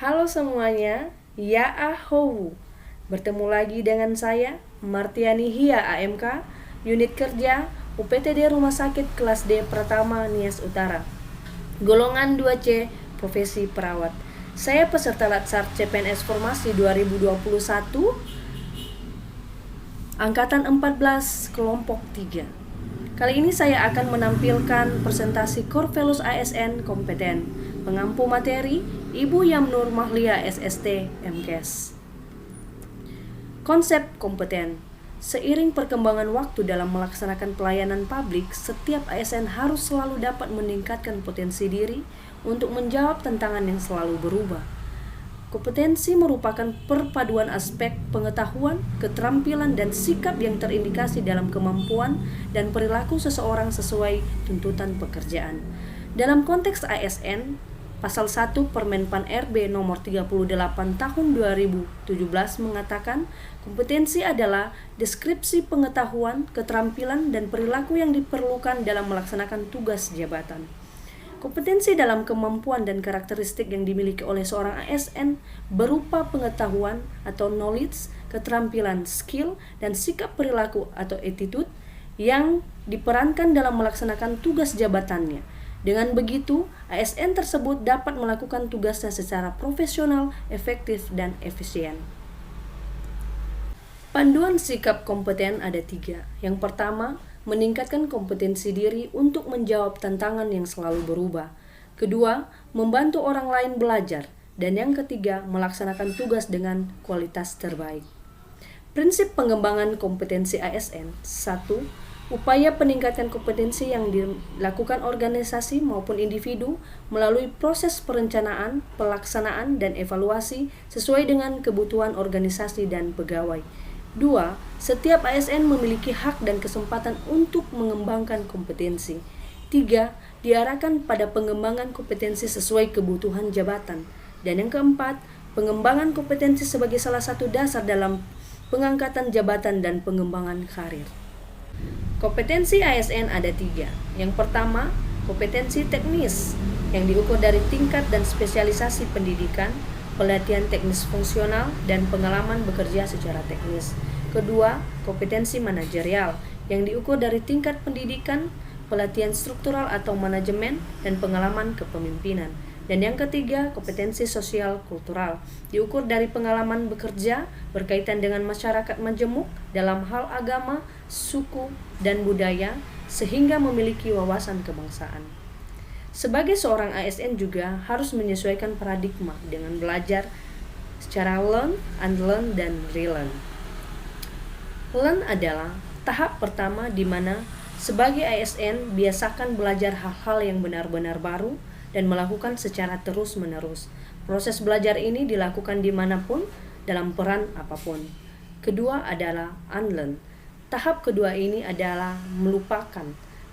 Halo semuanya, ya ahou. Bertemu lagi dengan saya, Martiani Hia AMK, Unit Kerja UPTD Rumah Sakit Kelas D Pratama Nias Utara. Golongan 2C, Profesi Perawat. Saya peserta Latsar CPNS Formasi 2021, Angkatan 14, Kelompok 3. Kali ini saya akan menampilkan presentasi Corvelus ASN Kompeten. Pengampu materi, Ibu Yamnur Mahlia SST MKes. Konsep kompeten. Seiring perkembangan waktu dalam melaksanakan pelayanan publik, setiap ASN harus selalu dapat meningkatkan potensi diri untuk menjawab tantangan yang selalu berubah. Kompetensi merupakan perpaduan aspek pengetahuan, keterampilan, dan sikap yang terindikasi dalam kemampuan dan perilaku seseorang sesuai tuntutan pekerjaan. Dalam konteks ASN, Pasal 1 Permenpan RB nomor 38 tahun 2017 mengatakan kompetensi adalah deskripsi pengetahuan, keterampilan, dan perilaku yang diperlukan dalam melaksanakan tugas jabatan. Kompetensi dalam kemampuan dan karakteristik yang dimiliki oleh seorang ASN berupa pengetahuan atau knowledge, keterampilan, skill, dan sikap perilaku atau attitude yang diperankan dalam melaksanakan tugas jabatannya. Dengan begitu, ASN tersebut dapat melakukan tugasnya secara profesional, efektif, dan efisien. Panduan sikap kompeten ada 3. Yang pertama, meningkatkan kompetensi diri untuk menjawab tantangan yang selalu berubah. Kedua, membantu orang lain belajar. Dan yang ketiga, melaksanakan tugas dengan kualitas terbaik. Prinsip pengembangan kompetensi ASN. 1. Upaya peningkatan kompetensi yang dilakukan organisasi maupun individu melalui proses perencanaan, pelaksanaan, dan evaluasi sesuai dengan kebutuhan organisasi dan pegawai. 2. Setiap ASN memiliki hak dan kesempatan untuk mengembangkan kompetensi. 3. Diarahkan pada pengembangan kompetensi sesuai kebutuhan jabatan. Dan yang keempat, pengembangan kompetensi sebagai salah satu dasar dalam pengangkatan jabatan dan pengembangan karir. Kompetensi ASN ada 3. Yang pertama, kompetensi teknis yang diukur dari tingkat dan spesialisasi pendidikan, pelatihan teknis fungsional, dan pengalaman bekerja secara teknis. Kedua, kompetensi manajerial yang diukur dari tingkat pendidikan, pelatihan struktural atau manajemen, dan pengalaman kepemimpinan. Dan yang ketiga, kompetensi sosial kultural diukur dari pengalaman bekerja berkaitan dengan masyarakat majemuk dalam hal agama, suku, dan budaya sehingga memiliki wawasan kebangsaan. Sebagai seorang ASN juga harus menyesuaikan paradigma dengan belajar secara learn, unlearn, dan relearn. Learn adalah tahap pertama di mana sebagai ASN biasakan belajar hal-hal yang benar-benar baru dan melakukan secara terus-menerus. Proses belajar ini dilakukan dimanapun, dalam peran apapun. Kedua adalah unlearn. Tahap kedua ini adalah melupakan.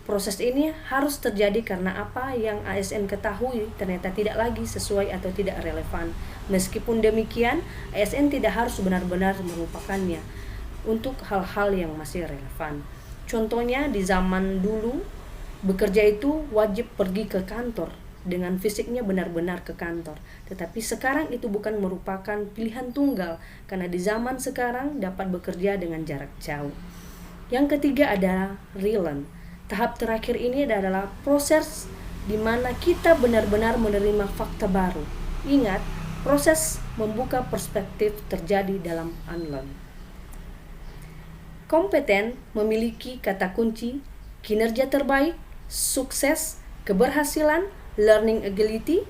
Proses ini harus terjadi karena apa yang ASN ketahui ternyata tidak lagi sesuai atau tidak relevan. Meskipun demikian, ASN tidak harus benar-benar melupakannya untuk hal-hal yang masih relevan. Contohnya di zaman dulu, bekerja itu wajib pergi ke kantor, dengan fisiknya benar-benar ke kantor. Tetapi sekarang itu bukan merupakan pilihan tunggal, karena di zaman sekarang dapat bekerja dengan jarak jauh. Yang ketiga adalah relearn. Tahap terakhir ini adalah proses di mana kita benar-benar menerima fakta baru. Ingat, proses membuka perspektif terjadi dalam unlearn. Kompeten memiliki kata kunci kinerja terbaik, sukses, keberhasilan, learning ability,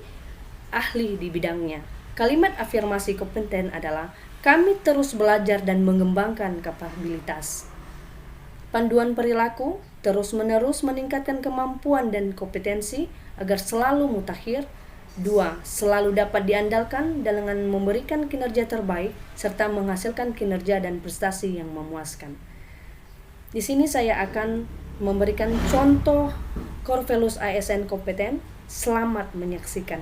ahli di bidangnya. Kalimat afirmasi kompeten adalah kami terus belajar dan mengembangkan kapabilitas. Panduan perilaku terus-menerus meningkatkan kemampuan dan kompetensi agar selalu mutakhir. 2. Selalu dapat diandalkan dengan memberikan kinerja terbaik serta menghasilkan kinerja dan prestasi yang memuaskan. Di sini saya akan memberikan contoh Corvelus ASN kompeten. Selamat menyaksikan.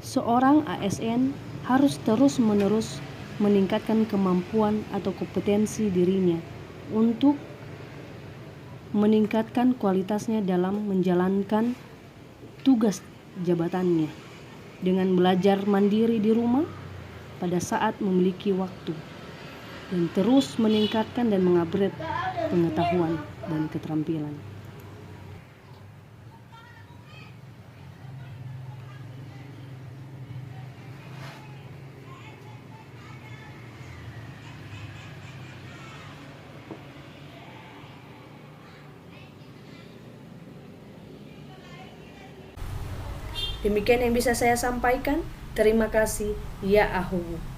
Seorang ASN harus terus-menerus meningkatkan kemampuan atau kompetensi dirinya untuk meningkatkan kualitasnya dalam menjalankan tugas jabatannya. dengan belajar mandiri di rumah pada saat memiliki waktu, dan terus meningkatkan dan mengupgrade pengetahuan dan keterampilan. Demikian yang bisa saya sampaikan. Terima kasih. Ya Ahu.